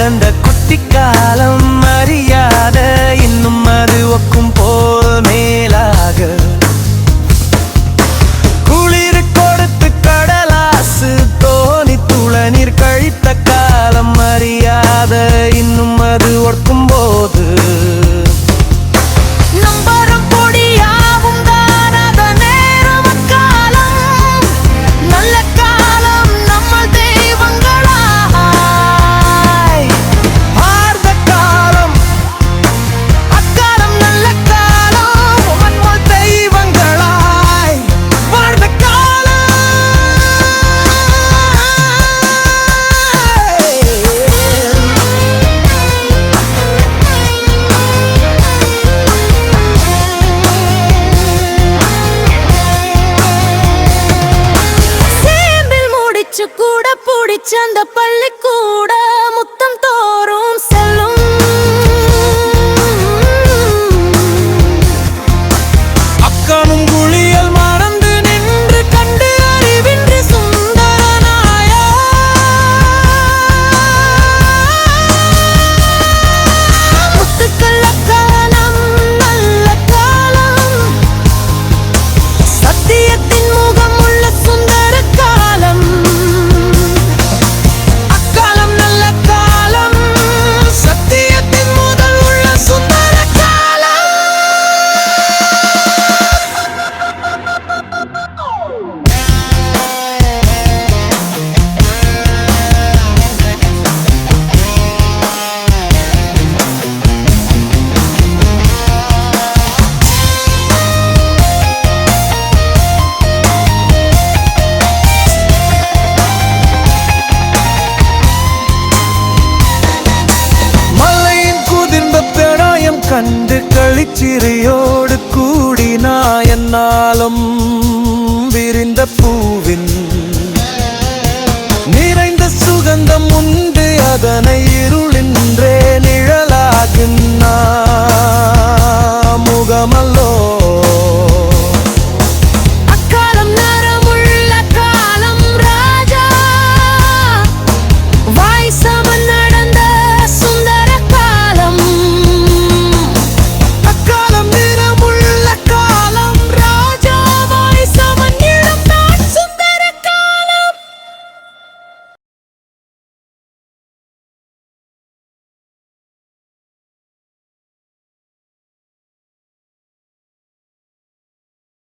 நடந்த குட்டிக்காலம் அறியாத இன்னும் அது ஒக்கும் போல் மேலாக குளிர் கொடுத்து கடலாசு தோணி துளநீர் கழித்த காலம் அறியாத இன்னும் அது ஒக்கும் போது கூட பிடிச்ச அந்த பள்ளிக்கூட முத்தம் தோறும் செல்லும் அக்கனும் குளியல் மறந்து நின்று கண்டு அறிவின்றி சுந்தரனாய முத்துக்கள் காலம் நல்ல காலம் சத்தியத்தின் முகம் உள்ள சுந்தர காலம் கண்டு களிச்சிறியோடு கூடினா என்னாலும் விரிந்த பூவின் நிறைந்த சுகந்தம் உண்டு அதனை இருளின்றே நிழலாகினா